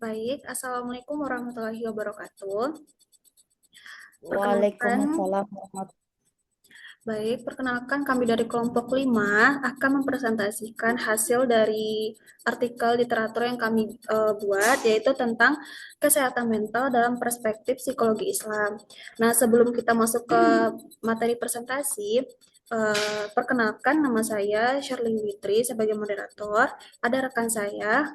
Baik, Assalamualaikum warahmatullahi wabarakatuh. Perkenalkan, Waalaikumsalam warahmatullahi. perkenalkan kami dari kelompok 5 akan mempresentasikan hasil dari artikel literatur yang kami buat, yaitu tentang kesehatan mental dalam perspektif psikologi Islam. Nah, sebelum kita masuk ke materi presentasi, perkenalkan nama saya Shirley Witri sebagai moderator. Ada rekan saya.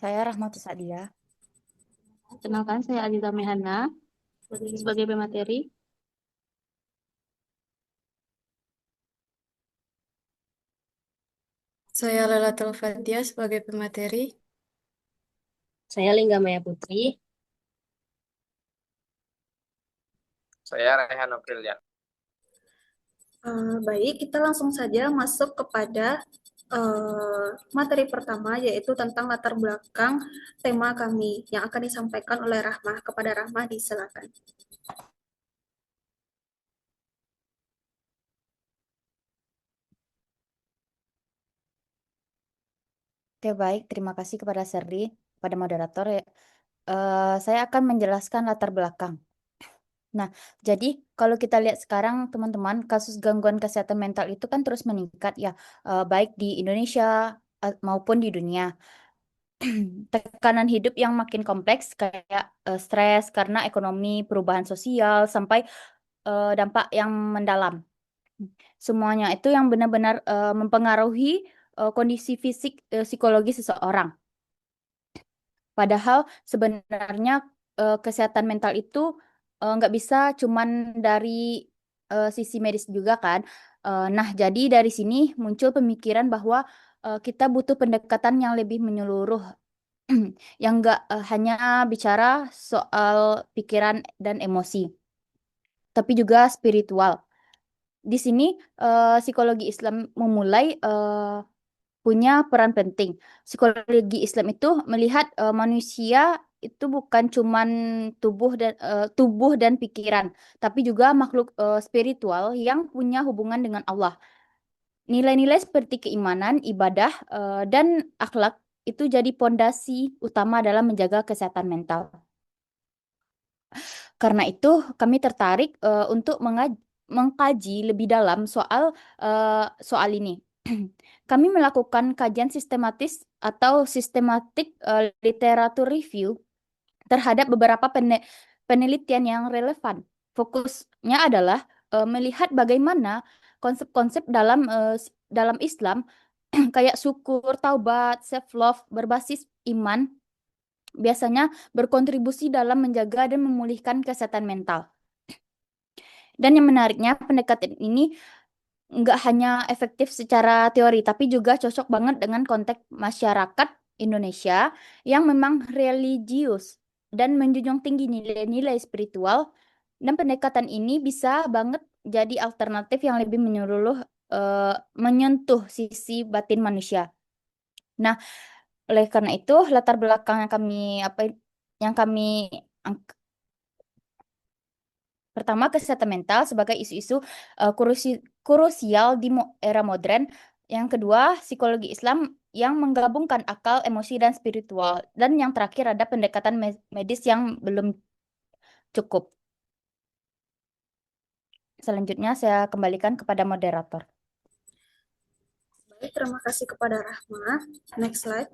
Saya Rahmatus Sadia. Kenalkan, saya Adita Mehana sebagai pemateri. Saya Lelatul Fatia sebagai pemateri. Saya Lingga Maya Putri. Saya Rehan Aprilian. Baik, kita langsung saja masuk kepada materi pertama, yaitu tentang latar belakang tema kami yang akan disampaikan oleh Rahmah. Kepada Rahmah, disilakan. Oke, baik. Terima kasih kepada Serdi, pada moderator. Saya akan menjelaskan latar belakang. Nah, jadi kalau kita lihat sekarang, teman-teman, kasus gangguan kesehatan mental itu kan terus meningkat ya, baik di Indonesia maupun di dunia. Tekanan hidup yang makin kompleks kayak stres karena ekonomi, perubahan sosial, sampai dampak yang mendalam. Semuanya itu yang benar-benar mempengaruhi kondisi fisik, psikologi seseorang. Padahal sebenarnya kesehatan mental itu nggak bisa cuman dari sisi medis juga kan. Nah, jadi dari sini muncul pemikiran bahwa kita butuh pendekatan yang lebih menyeluruh, yang nggak hanya bicara soal pikiran dan emosi, tapi juga spiritual. Di sini psikologi Islam memulai punya peran penting. Psikologi Islam itu melihat manusia itu bukan cuman tubuh dan pikiran, tapi juga makhluk spiritual yang punya hubungan dengan Allah. Nilai-nilai seperti keimanan, ibadah, dan akhlak itu jadi pondasi utama dalam menjaga kesehatan mental. Karena itu, kami tertarik untuk mengkaji lebih dalam soal ini. Kami melakukan kajian sistematis atau sistematik literatur review terhadap beberapa penelitian yang relevan. Fokusnya adalah melihat bagaimana konsep-konsep dalam Islam kayak syukur, taubat, self-love berbasis iman biasanya berkontribusi dalam menjaga dan memulihkan kesehatan mental. Dan yang menariknya, pendekatan ini nggak hanya efektif secara teori, tapi juga cocok banget dengan konteks masyarakat Indonesia yang memang religius dan menjunjung tinggi nilai-nilai spiritual. Dan pendekatan ini bisa banget jadi alternatif yang lebih menyeluruh, menyentuh sisi batin manusia. Nah, oleh karena itu, latar belakang yang kami pertama, kesehatan mental sebagai isu-isu krusial di era modern. Yang kedua, psikologi Islam yang menggabungkan akal, emosi, dan spiritual. Dan yang terakhir ada pendekatan medis yang belum cukup. Selanjutnya saya kembalikan kepada moderator. Baik, terima kasih kepada Rahmah. Next slide.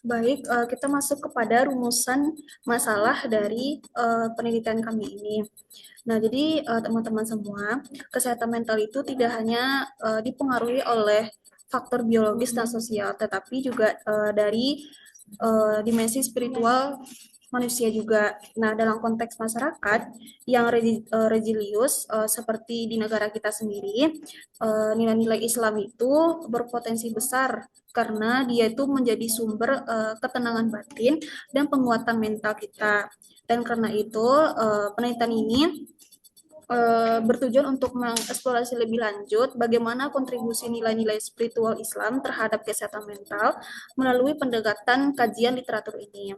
Baik, kita masuk kepada rumusan masalah dari penelitian kami ini. Nah, jadi teman-teman semua, kesehatan mental itu tidak hanya dipengaruhi oleh faktor biologis dan sosial, tetapi juga dari dimensi spiritual manusia juga. Nah, dalam konteks masyarakat yang religius seperti di negara kita sendiri, nilai-nilai Islam itu berpotensi besar karena dia itu menjadi sumber ketenangan batin dan penguatan mental kita. Dan karena itu penelitian ini bertujuan untuk mengeksplorasi lebih lanjut bagaimana kontribusi nilai-nilai spiritual Islam terhadap kesehatan mental melalui pendekatan kajian literatur ini.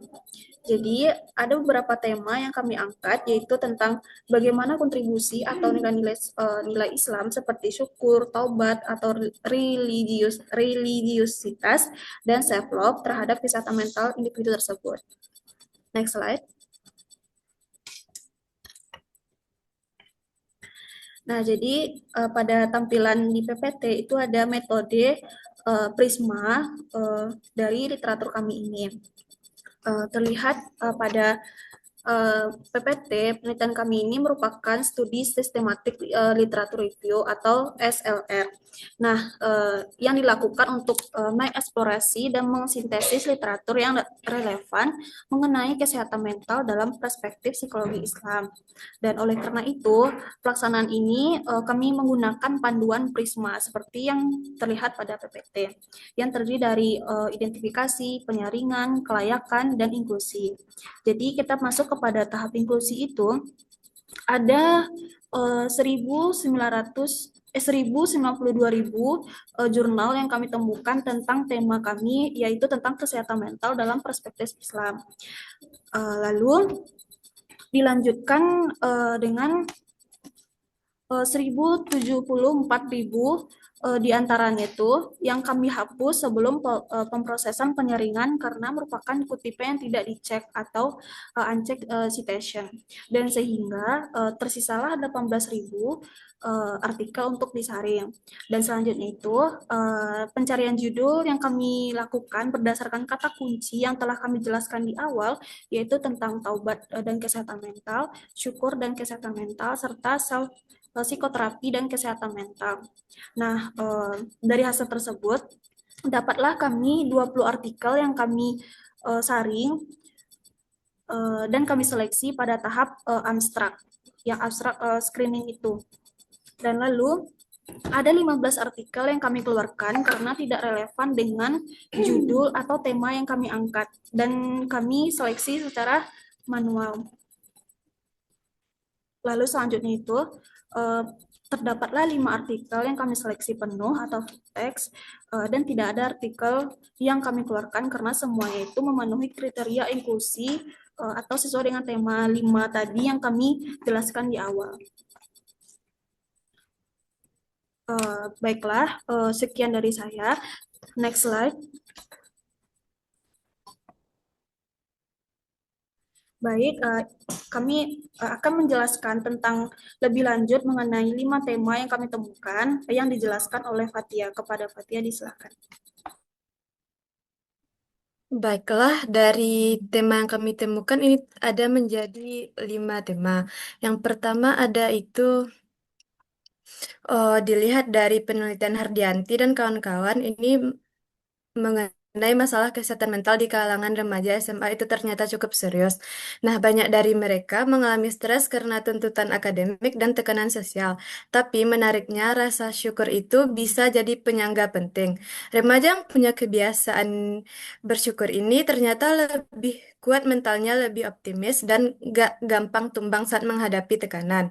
Jadi, ada beberapa tema yang kami angkat, yaitu tentang bagaimana kontribusi atau nilai-nilai nilai Islam seperti syukur, taubat, atau religiusitas dan self-love terhadap kesehatan mental individu tersebut. Next slide. Nah, jadi pada tampilan di PPT itu ada metode Prisma dari literatur kami ini. Terlihat pada PPT, penelitian kami ini merupakan studi sistematik literatur review atau SLR. Nah, yang dilakukan untuk mengeksplorasi dan mengsintesis literatur yang relevan mengenai kesehatan mental dalam perspektif psikologi Islam. Dan oleh karena itu, pelaksanaan ini kami menggunakan panduan Prisma seperti yang terlihat pada PPT, yang terdiri dari identifikasi, penyaringan, kelayakan, dan inklusi. Jadi kita masuk kepada tahap inklusi itu, ada 1.092.000 jurnal yang kami temukan tentang tema kami, yaitu tentang kesehatan mental dalam perspektif Islam. Lalu dilanjutkan dengan 1.074.000 di antaranya itu yang kami hapus sebelum pemrosesan penyaringan karena merupakan kutipan yang tidak dicek atau unchecked citation. Dan sehingga tersisalah 18.000 artikel untuk disaring. Dan selanjutnya itu pencarian judul yang kami lakukan berdasarkan kata kunci yang telah kami jelaskan di awal, yaitu tentang taubat dan kesehatan mental, syukur dan kesehatan mental, serta psikoterapi dan kesehatan mental. Nah, dari hasil tersebut, dapatlah kami 20 artikel yang kami saring dan kami seleksi pada tahap abstrak, yang abstrak screening itu. Dan lalu, ada 15 artikel yang kami keluarkan karena tidak relevan dengan judul atau tema yang kami angkat, dan kami seleksi secara manual. Lalu selanjutnya itu, terdapatlah 5 artikel yang kami seleksi penuh atau full text, dan tidak ada artikel yang kami keluarkan karena semuanya itu memenuhi kriteria inklusi atau sesuai dengan tema 5 tadi yang kami jelaskan di awal. Baiklah, sekian dari saya. Next slide. Baik, kami akan menjelaskan tentang lebih lanjut mengenai 5 tema yang kami temukan yang dijelaskan oleh Fatia. Kepada Fatia disilakan. Baiklah, dari tema yang kami temukan ini ada menjadi 5 tema. Yang pertama ada itu dilihat dari penelitian Hardianti dan kawan-kawan ini mengenai masalah kesehatan mental di kalangan remaja SMA itu ternyata cukup serius. Nah, banyak dari mereka mengalami stres karena tuntutan akademik dan tekanan sosial. Tapi menariknya, rasa syukur itu bisa jadi penyangga penting. Remaja yang punya kebiasaan bersyukur ini ternyata lebih kuat mentalnya, lebih optimis, dan gak gampang tumbang saat menghadapi tekanan.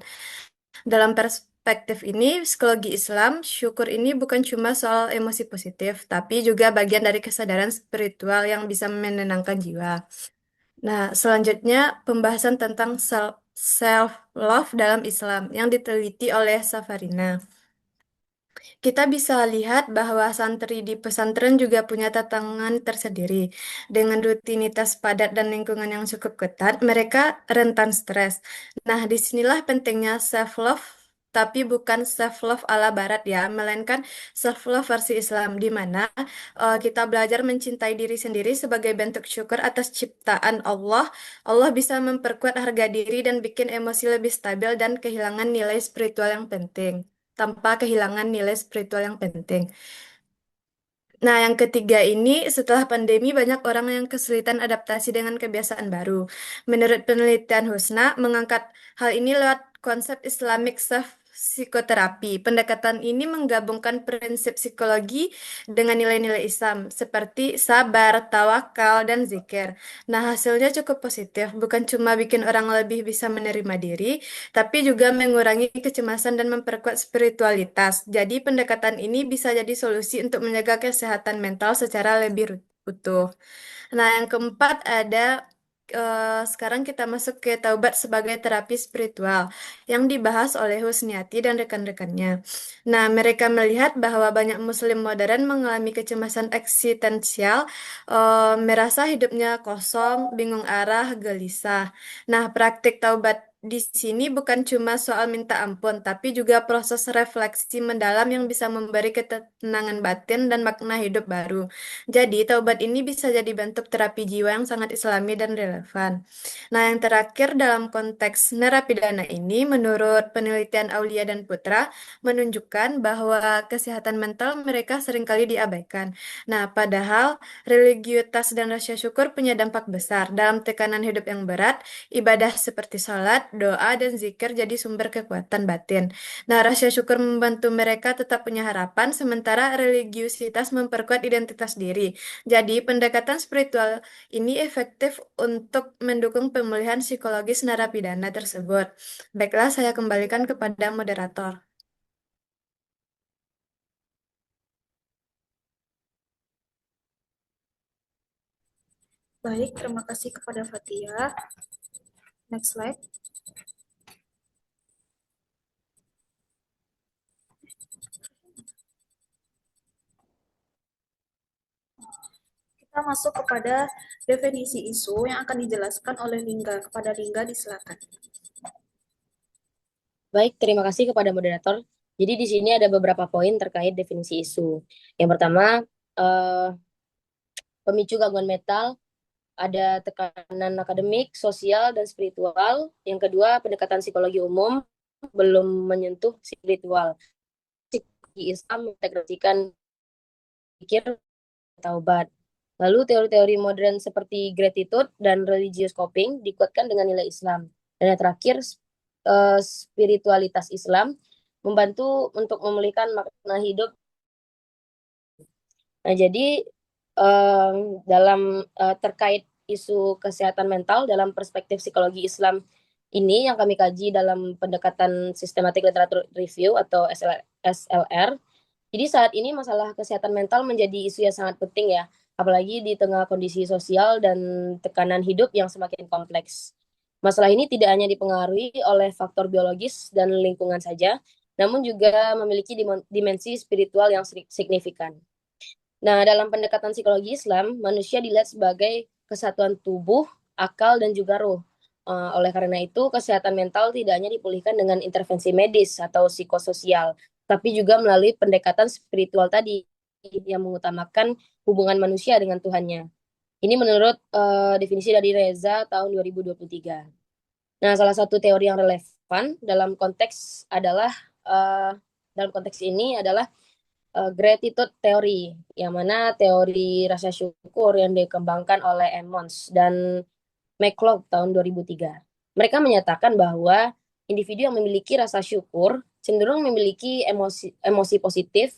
Dalam perspektif ini, psikologi Islam, syukur ini bukan cuma soal emosi positif, tapi juga bagian dari kesadaran spiritual yang bisa menenangkan jiwa. Nah, selanjutnya pembahasan tentang self-love dalam Islam yang diteliti oleh Safarina. Kita bisa lihat bahwa santri di pesantren juga punya tantangan tersendiri. Dengan rutinitas padat dan lingkungan yang cukup ketat, mereka rentan stres. Nah, disinilah pentingnya self-love, tapi bukan self-love ala barat ya, melainkan self-love versi Islam, di mana kita belajar mencintai diri sendiri sebagai bentuk syukur atas ciptaan Allah. Allah bisa memperkuat harga diri dan bikin emosi lebih stabil dan kehilangan nilai spiritual yang penting tanpa kehilangan nilai spiritual yang penting. Nah, yang ketiga ini, setelah pandemi banyak orang yang kesulitan adaptasi dengan kebiasaan baru. Menurut penelitian Husna, mengangkat hal ini lewat konsep Islamic psikoterapi. Pendekatan ini menggabungkan prinsip psikologi dengan nilai-nilai Islam seperti sabar, tawakal, dan zikir. Nah, hasilnya cukup positif, bukan cuma bikin orang lebih bisa menerima diri, tapi juga mengurangi kecemasan dan memperkuat spiritualitas. Jadi, pendekatan ini bisa jadi solusi untuk menjaga kesehatan mental secara lebih utuh. Nah, yang keempat ada sekarang kita masuk ke taubat sebagai terapi spiritual yang dibahas oleh Husniati dan rekan-rekannya. Nah, mereka melihat bahwa banyak Muslim modern mengalami kecemasan eksistensial, merasa hidupnya kosong, bingung arah, gelisah. Nah, praktik taubat di sini bukan cuma soal minta ampun, tapi juga proses refleksi mendalam yang bisa memberi ketenangan batin dan makna hidup baru. Jadi, taubat ini bisa jadi bentuk terapi jiwa yang sangat islami dan relevan. Nah, yang terakhir dalam konteks narapidana ini, menurut penelitian Aulia dan Putra, menunjukkan bahwa kesehatan mental mereka seringkali diabaikan. Nah, padahal religiusitas dan rasa syukur punya dampak besar. Dalam tekanan hidup yang berat, ibadah seperti salat, doa, dan zikir jadi sumber kekuatan batin. Nah, rasa syukur membantu mereka tetap punya harapan, sementara religiusitas memperkuat identitas diri. Jadi, pendekatan spiritual ini efektif untuk mendukung pemulihan psikologis narapidana tersebut. Baiklah, saya kembalikan kepada moderator. Baik, terima kasih kepada Fatia. Next slide. Kita masuk kepada definisi isu yang akan dijelaskan oleh Lingga. Kepada Lingga disilakan. Baik, terima kasih kepada moderator. Jadi di sini ada beberapa poin terkait definisi isu. Yang pertama, pemicu gangguan mental, ada tekanan akademik, sosial, dan spiritual. Yang kedua, pendekatan psikologi umum belum menyentuh spiritual. Psikologi Islam mengintegrasikan pikir taubat. Lalu teori-teori modern seperti gratitude dan religious coping dikuatkan dengan nilai Islam. Dan yang terakhir, spiritualitas Islam membantu untuk memulihkan makna hidup. Nah, jadi dalam terkait isu kesehatan mental dalam perspektif psikologi Islam ini yang kami kaji dalam pendekatan sistematik literatur review atau SLR. Jadi saat ini masalah kesehatan mental menjadi isu yang sangat penting ya, apalagi di tengah kondisi sosial dan tekanan hidup yang semakin kompleks. Masalah ini tidak hanya dipengaruhi oleh faktor biologis dan lingkungan saja, namun juga memiliki dimensi spiritual yang signifikan. Nah, dalam pendekatan psikologi Islam, manusia dilihat sebagai kesatuan tubuh, akal, dan juga roh. Oleh karena itu, kesehatan mental tidak hanya dipulihkan dengan intervensi medis atau psikososial, tapi juga melalui pendekatan spiritual tadi yang mengutamakan hubungan manusia dengan Tuhannya. Ini menurut definisi dari Reza tahun 2023. Nah, salah satu teori yang relevan dalam konteks ini adalah gratitude teori, yang mana teori rasa syukur yang dikembangkan oleh Emmons dan McCloud tahun 2003. Mereka menyatakan bahwa individu yang memiliki rasa syukur cenderung memiliki emosi positif,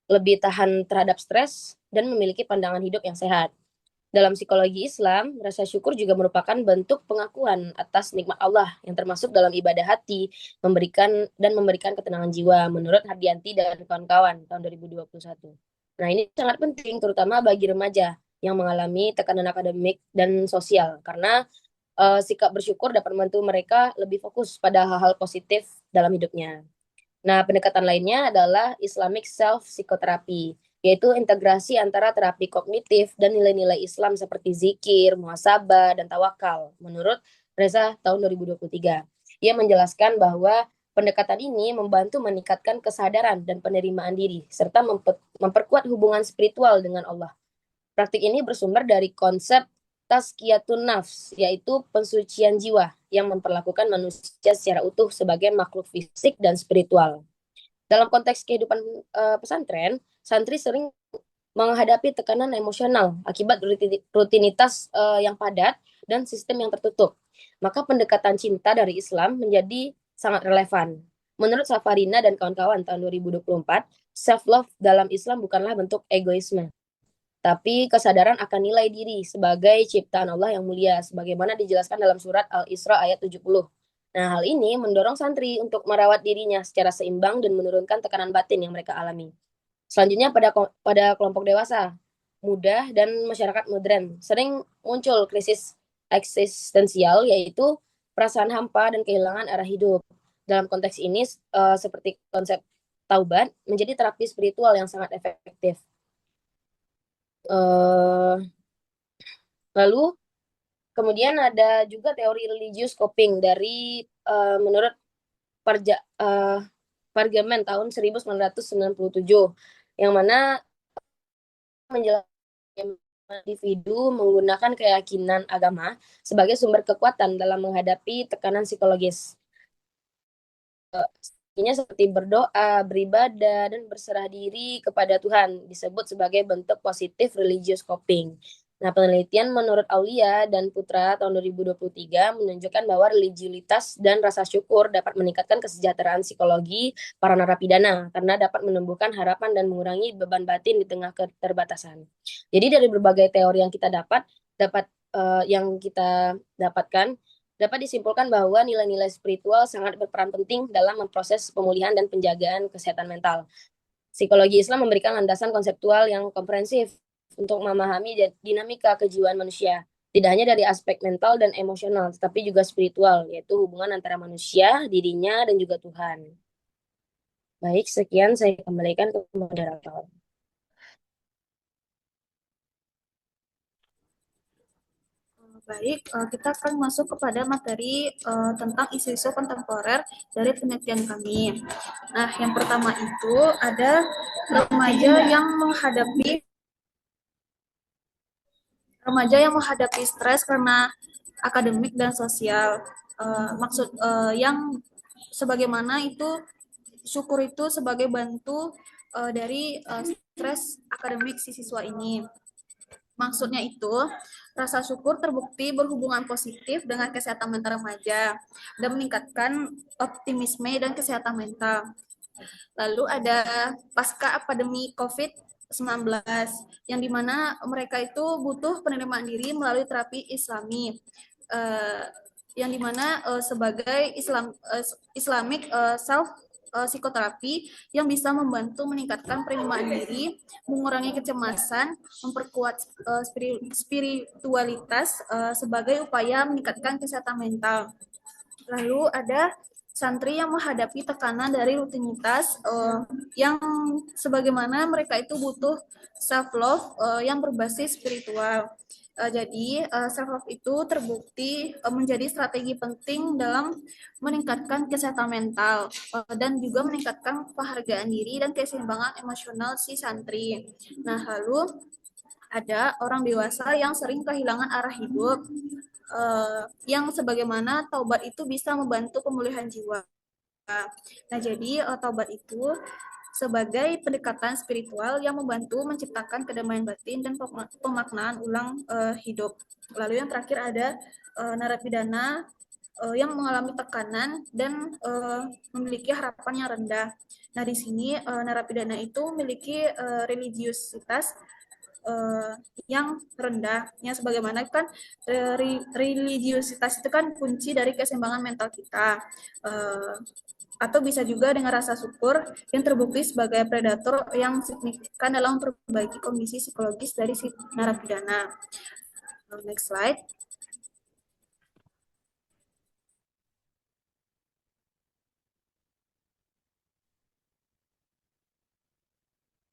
lebih tahan terhadap stres, dan memiliki pandangan hidup yang sehat. Dalam psikologi Islam, rasa syukur juga merupakan bentuk pengakuan atas nikmat Allah yang termasuk dalam ibadah hati, memberikan ketenangan jiwa menurut Hardianti dan kawan-kawan tahun 2021. Nah, ini sangat penting terutama bagi remaja yang mengalami tekanan akademik dan sosial karena sikap bersyukur dapat membantu mereka lebih fokus pada hal-hal positif dalam hidupnya. Nah, pendekatan lainnya adalah Islamic Self-Psychotherapy, yaitu integrasi antara terapi kognitif dan nilai-nilai Islam seperti zikir, muhasabah, dan tawakal, menurut Reza tahun 2023. Ia menjelaskan bahwa pendekatan ini membantu meningkatkan kesadaran dan penerimaan diri, serta memperkuat hubungan spiritual dengan Allah. Praktik ini bersumber dari konsep tazkiyatun nafs, yaitu pensucian jiwa yang memperlakukan manusia secara utuh sebagai makhluk fisik dan spiritual. Dalam konteks kehidupan pesantren, santri sering menghadapi tekanan emosional akibat rutinitas yang padat dan sistem yang tertutup. Maka pendekatan cinta dari Islam menjadi sangat relevan. Menurut Safarina dan kawan-kawan tahun 2024, self-love dalam Islam bukanlah bentuk egoisme, tapi kesadaran akan nilai diri sebagai ciptaan Allah yang mulia, sebagaimana dijelaskan dalam surat Al-Isra ayat 70. Nah, hal ini mendorong santri untuk merawat dirinya secara seimbang dan menurunkan tekanan batin yang mereka alami. Selanjutnya pada kelompok dewasa, muda, dan masyarakat modern, sering muncul krisis eksistensial, yaitu perasaan hampa dan kehilangan arah hidup. Dalam konteks ini, seperti konsep taubat, menjadi terapi spiritual yang sangat efektif. Lalu kemudian ada juga teori religious coping dari menurut Pargamen tahun 1997, yang mana menjelaskan individu menggunakan keyakinan agama sebagai sumber kekuatan dalam menghadapi tekanan psikologis. Ini seperti berdoa, beribadah, dan berserah diri kepada Tuhan disebut sebagai bentuk positif religious coping. Nah, penelitian menurut Aulia dan Putra tahun 2023 menunjukkan bahwa religiulitas dan rasa syukur dapat meningkatkan kesejahteraan psikologi para narapidana karena dapat menumbuhkan harapan dan mengurangi beban batin di tengah keterbatasan. Jadi dari berbagai teori yang kita dapatkan, dapat disimpulkan bahwa nilai-nilai spiritual sangat berperan penting dalam memproses pemulihan dan penjagaan kesehatan mental. Psikologi Islam memberikan landasan konseptual yang komprehensif untuk memahami dinamika kejiwaan manusia, tidak hanya dari aspek mental dan emosional, tetapi juga spiritual, yaitu hubungan antara manusia, dirinya, dan juga Tuhan. Baik, sekian saya kembalikan ke moderator. Baik, kita akan masuk kepada materi tentang isu-isu kontemporer dari penelitian kami. Nah, yang pertama itu ada remaja yang menghadapi stres karena akademik dan sosial. Yang sebagaimana itu syukur itu sebagai bantu dari stres akademik si siswa ini. Maksudnya itu, rasa syukur terbukti berhubungan positif dengan kesehatan mental remaja dan meningkatkan optimisme dan kesehatan mental. Lalu ada pasca pandemi COVID-19, yang dimana mereka itu butuh penerimaan diri melalui terapi Islami, yang dimana sebagai Islamic self psikoterapi yang bisa membantu meningkatkan penerimaan diri, mengurangi kecemasan, memperkuat spiritualitas sebagai upaya meningkatkan kesehatan mental. Lalu ada santri yang menghadapi tekanan dari rutinitas yang sebagaimana mereka itu butuh self love yang berbasis spiritual. Jadi self-love itu terbukti menjadi strategi penting dalam meningkatkan kesehatan mental dan juga meningkatkan penghargaan diri dan keseimbangan emosional si santri. Nah, lalu ada orang dewasa yang sering kehilangan arah hidup, yang sebagaimana taubat itu bisa membantu pemulihan jiwa. Nah, jadi taubat itu sebagai pendekatan spiritual yang membantu menciptakan kedamaian batin dan pemaknaan ulang hidup. Lalu yang terakhir ada narapidana yang mengalami tekanan dan memiliki harapan yang rendah. Nah, di sini narapidana itu memiliki religiusitas yang rendah. Yang sebagaimana kan religiusitas itu kan kunci dari keseimbangan mental kita. Atau bisa juga dengan rasa syukur yang terbukti sebagai predator yang signifikan dalam memperbaiki kondisi psikologis dari si narapidana. Next slide.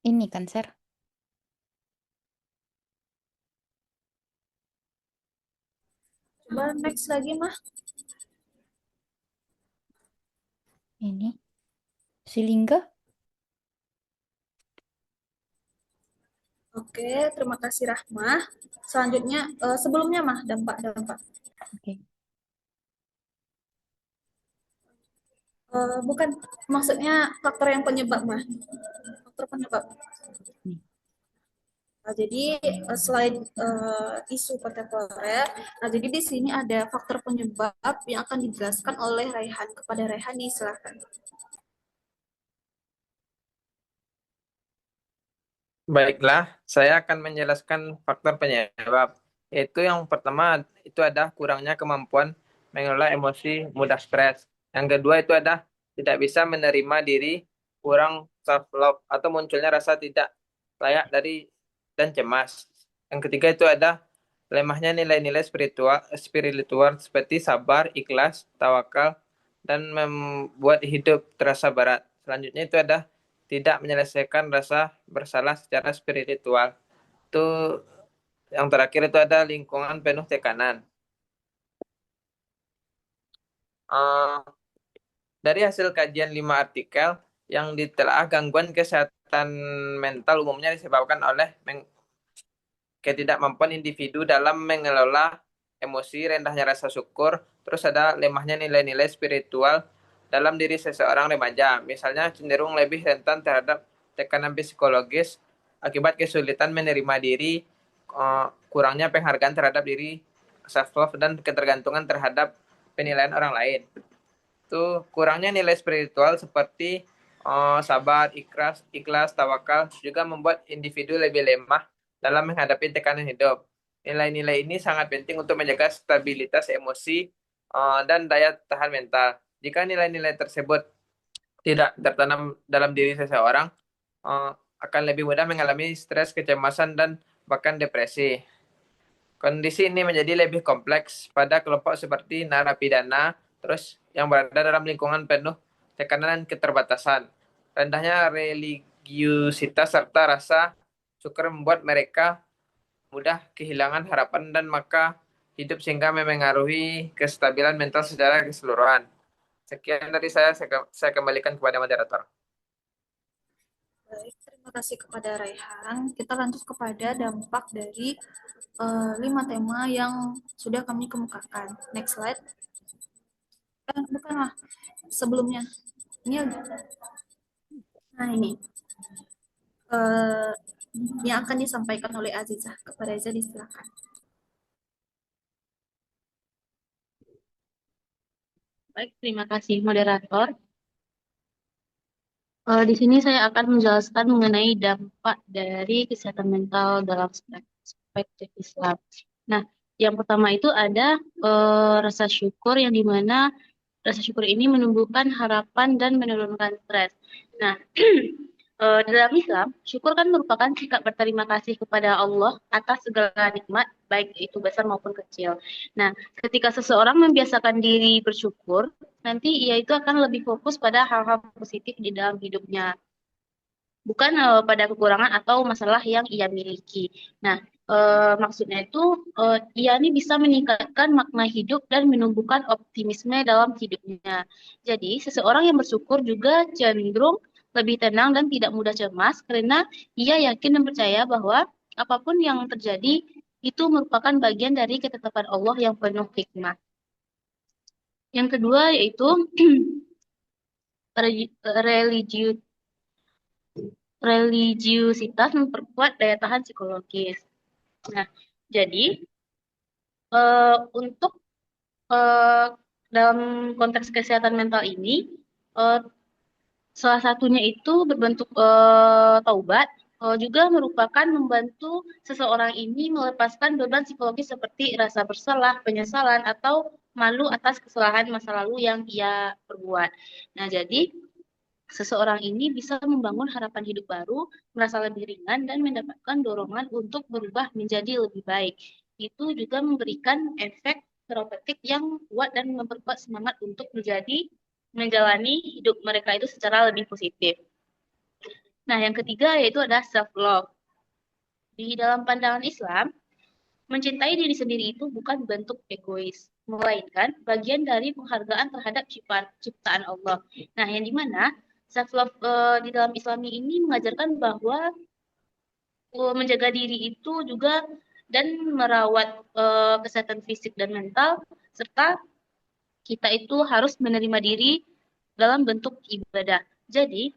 Ini kan, Sir. Coba next lagi, Mah. Ini. Silingga. Oke, terima kasih Rahmah. Selanjutnya, sebelumnya Mah, dampak-dampak. Oke. Bukan, maksudnya faktor yang penyebab Mah. Faktor penyebab. Nah, jadi selain isu kontemporer, nah jadi di sini ada faktor penyebab yang akan dijelaskan oleh Raihan. Kepada Raihan, silakan. Baiklah, saya akan menjelaskan faktor penyebab. Yaitu yang pertama itu ada kurangnya kemampuan mengelola emosi mudah stres. Yang kedua itu ada tidak bisa menerima diri, kurang self love atau munculnya rasa tidak layak dari dan cemas. Yang ketiga itu ada lemahnya nilai-nilai spiritual seperti sabar, ikhlas, tawakal dan membuat hidup terasa berat. Selanjutnya itu ada tidak menyelesaikan rasa bersalah secara spiritual. Itu yang terakhir itu ada lingkungan penuh tekanan. Eh, dari hasil kajian 5 artikel yang ditelaah gangguan kesehatan mental umumnya disebabkan oleh ketidakmampuan individu dalam mengelola emosi, rendahnya rasa syukur, terus ada lemahnya nilai-nilai spiritual dalam diri seseorang remaja. Misalnya cenderung lebih rentan terhadap tekanan psikologis akibat kesulitan menerima diri, kurangnya penghargaan terhadap diri, self love dan ketergantungan terhadap penilaian orang lain. Itu kurangnya nilai spiritual seperti sabar, ikhlas, tawakal juga membuat individu lebih lemah dalam menghadapi tekanan hidup. Nilai-nilai ini sangat penting untuk menjaga stabilitas emosi dan daya tahan mental. Jika nilai-nilai tersebut tidak tertanam dalam diri seseorang, akan lebih mudah mengalami stres, kecemasan, dan bahkan depresi. Kondisi ini menjadi lebih kompleks pada kelompok seperti narapidana, terus yang berada dalam lingkungan penuh tekanan dan keterbatasan. Rendahnya religiusitas serta rasa syukur membuat mereka mudah kehilangan harapan dan maka hidup sehingga memengaruhi kestabilan mental secara keseluruhan. Sekian dari saya kembalikan kepada moderator. Baik, terima kasih kepada Raihan. Kita lanjut kepada dampak dari 5 tema yang sudah kami kemukakan. Next slide. Bukanlah sebelumnya. Ini nah ini yang akan disampaikan oleh Azizah. Kepada Azizah disilakan. Baik, terima kasih moderator. Di sini saya akan menjelaskan mengenai dampak dari kesehatan mental dalam perspektif Islam. Nah, yang pertama itu ada rasa syukur yang dimana rasa syukur ini menumbuhkan harapan dan menurunkan stres. Nah, dalam Islam, syukur kan merupakan sikap berterima kasih kepada Allah atas segala nikmat, baik itu besar maupun kecil. Nah, ketika seseorang membiasakan diri bersyukur, nanti ia itu akan lebih fokus pada hal-hal positif di dalam hidupnya, bukan pada kekurangan atau masalah yang ia miliki. Nah, maksudnya itu ia ini bisa meningkatkan makna hidup dan menumbuhkan optimisme dalam hidupnya. Jadi, seseorang yang bersyukur juga cenderung lebih tenang dan tidak mudah cemas karena ia yakin dan percaya bahwa apapun yang terjadi itu merupakan bagian dari ketetapan Allah yang penuh hikmah. Yang kedua yaitu religiusitas memperkuat daya tahan psikologis. Nah, jadi untuk dalam konteks kesehatan mental ini, salah satunya itu berbentuk taubat, juga merupakan membantu seseorang ini melepaskan beban psikologis seperti rasa bersalah, penyesalan, atau malu atas kesalahan masa lalu yang ia perbuat. Nah, jadi seseorang ini bisa membangun harapan hidup baru, merasa lebih ringan, dan mendapatkan dorongan untuk berubah menjadi lebih baik. Itu juga memberikan efek terapeutik yang kuat dan memperkuat semangat untuk menjalani hidup mereka itu secara lebih positif. Nah, yang ketiga yaitu ada self-love. Di dalam pandangan Islam, mencintai diri sendiri itu bukan bentuk egois, melainkan bagian dari penghargaan terhadap ciptaan Allah. Nah, yang dimana self-love di dalam Islami ini mengajarkan bahwa menjaga diri itu juga dan merawat kesehatan fisik dan mental, serta kita itu harus menerima diri dalam bentuk ibadah. Jadi,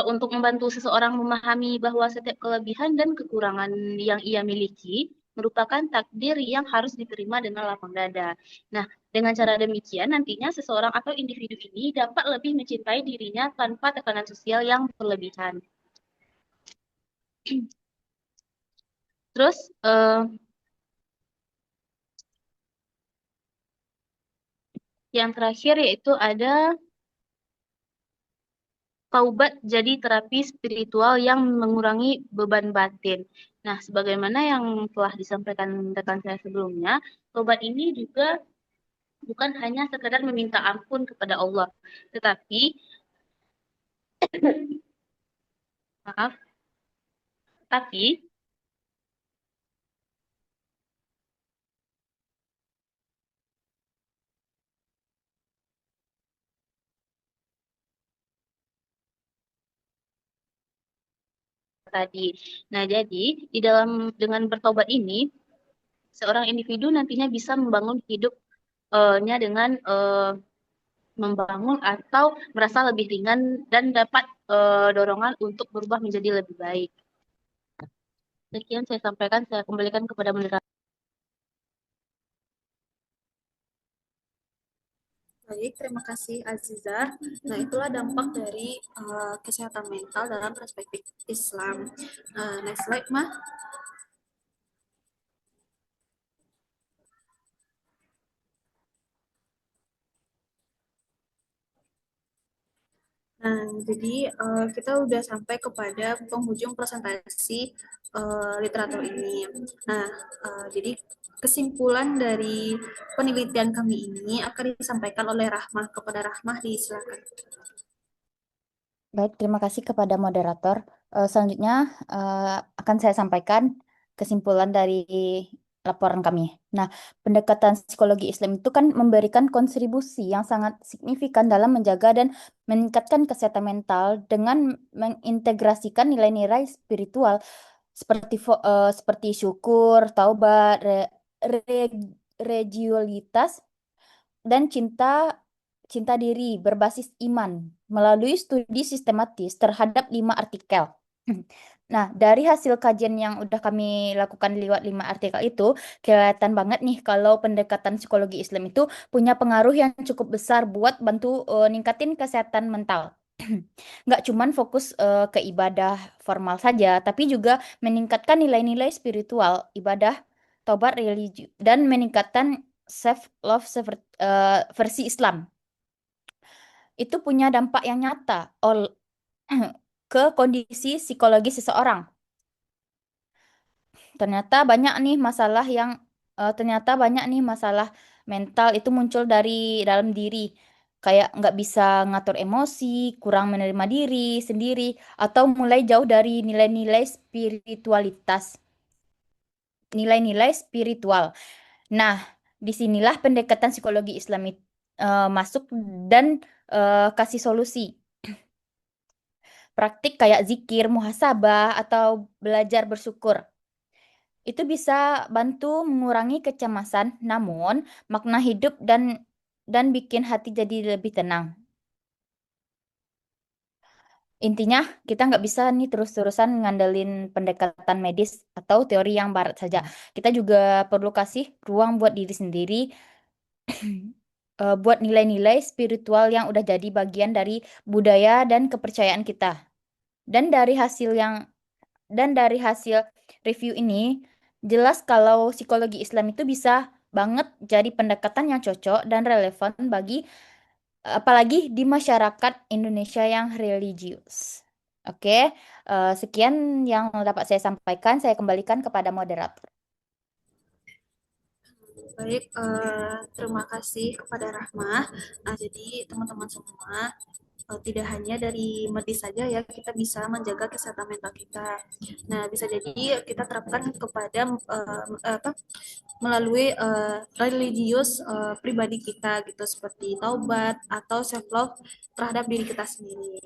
untuk membantu seseorang memahami bahwa setiap kelebihan dan kekurangan yang ia miliki merupakan takdir yang harus diterima dengan lapang dada. Nah, dengan cara demikian nantinya seseorang atau individu ini dapat lebih mencintai dirinya tanpa tekanan sosial yang berlebihan. Terus yang terakhir yaitu ada taubat jadi terapi spiritual yang mengurangi beban batin. Nah, sebagaimana yang telah disampaikan rekan saya sebelumnya, taubat ini juga bukan hanya sekedar meminta ampun kepada Allah, tetapi maaf, tapi tadi. Nah, jadi di dalam dengan bertobat ini seorang individu nantinya bisa membangun hidupnya dengan membangun atau merasa lebih ringan dan dapat dorongan untuk berubah menjadi lebih baik. Sekian saya sampaikan, saya kembalikan kepada moderator. Baik, terima kasih Aziza. Nah, itulah dampak dari kesehatan mental dalam perspektif Islam. Next slide, Mah. Nah, jadi kita udah sampai kepada penghujung presentasi literatur ini. Nah, jadi kesimpulan dari penelitian kami ini akan disampaikan oleh Rahmah. Kepada Rahmah, disilakan. Baik, terima kasih kepada moderator. Selanjutnya akan saya sampaikan kesimpulan dari laporan kami. Nah, pendekatan psikologi Islam itu kan memberikan kontribusi yang sangat signifikan dalam menjaga dan meningkatkan kesehatan mental dengan mengintegrasikan nilai-nilai spiritual seperti syukur, taubat, religiulitas, dan cinta diri berbasis iman melalui studi sistematis terhadap 5 artikel. Nah, dari hasil kajian yang udah kami lakukan lewat 5 artikel itu, kelihatan banget nih kalau pendekatan psikologi Islam itu punya pengaruh yang cukup besar buat bantu ningkatin kesehatan mental. Nggak cuman fokus ke ibadah formal saja, tapi juga meningkatkan nilai-nilai spiritual, ibadah, taubat, religi, dan meningkatkan self-love versi Islam. Itu punya dampak yang nyata ke kondisi psikologi seseorang. Ternyata banyak nih masalah mental itu muncul dari dalam diri, kayak nggak bisa ngatur emosi, kurang menerima diri sendiri, atau mulai jauh dari nilai-nilai spiritual. Nah, disinilah pendekatan psikologi Islam masuk dan kasih solusi. Praktik kayak zikir, muhasabah, atau belajar bersyukur. Itu bisa bantu mengurangi kecemasan, namun makna hidup dan bikin hati jadi lebih tenang. Intinya, kita nggak bisa nih terus-terusan ngandelin pendekatan medis atau teori yang barat saja. Kita juga perlu kasih ruang buat diri sendiri, buat nilai-nilai spiritual yang udah jadi bagian dari budaya dan kepercayaan kita. Dan dari hasil yang Dan dari hasil review ini, jelas kalau psikologi Islam itu bisa banget jadi pendekatan yang cocok dan relevan apalagi di masyarakat Indonesia yang religius. Oke, sekian yang dapat saya sampaikan. Saya kembalikan kepada moderator. Baik, terima kasih kepada Rahmah. Nah, jadi teman-teman semua, tidak hanya dari medis saja ya kita bisa menjaga kesehatan mental kita. Nah, bisa jadi kita terapkan kepada melalui religius pribadi kita gitu seperti taubat atau self love terhadap diri kita sendiri.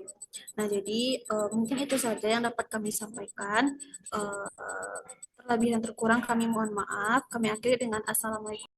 Nah, jadi mungkin itu saja yang dapat kami sampaikan. Terlebih dan terkurang kami mohon maaf. Kami akhiri dengan assalamualaikum.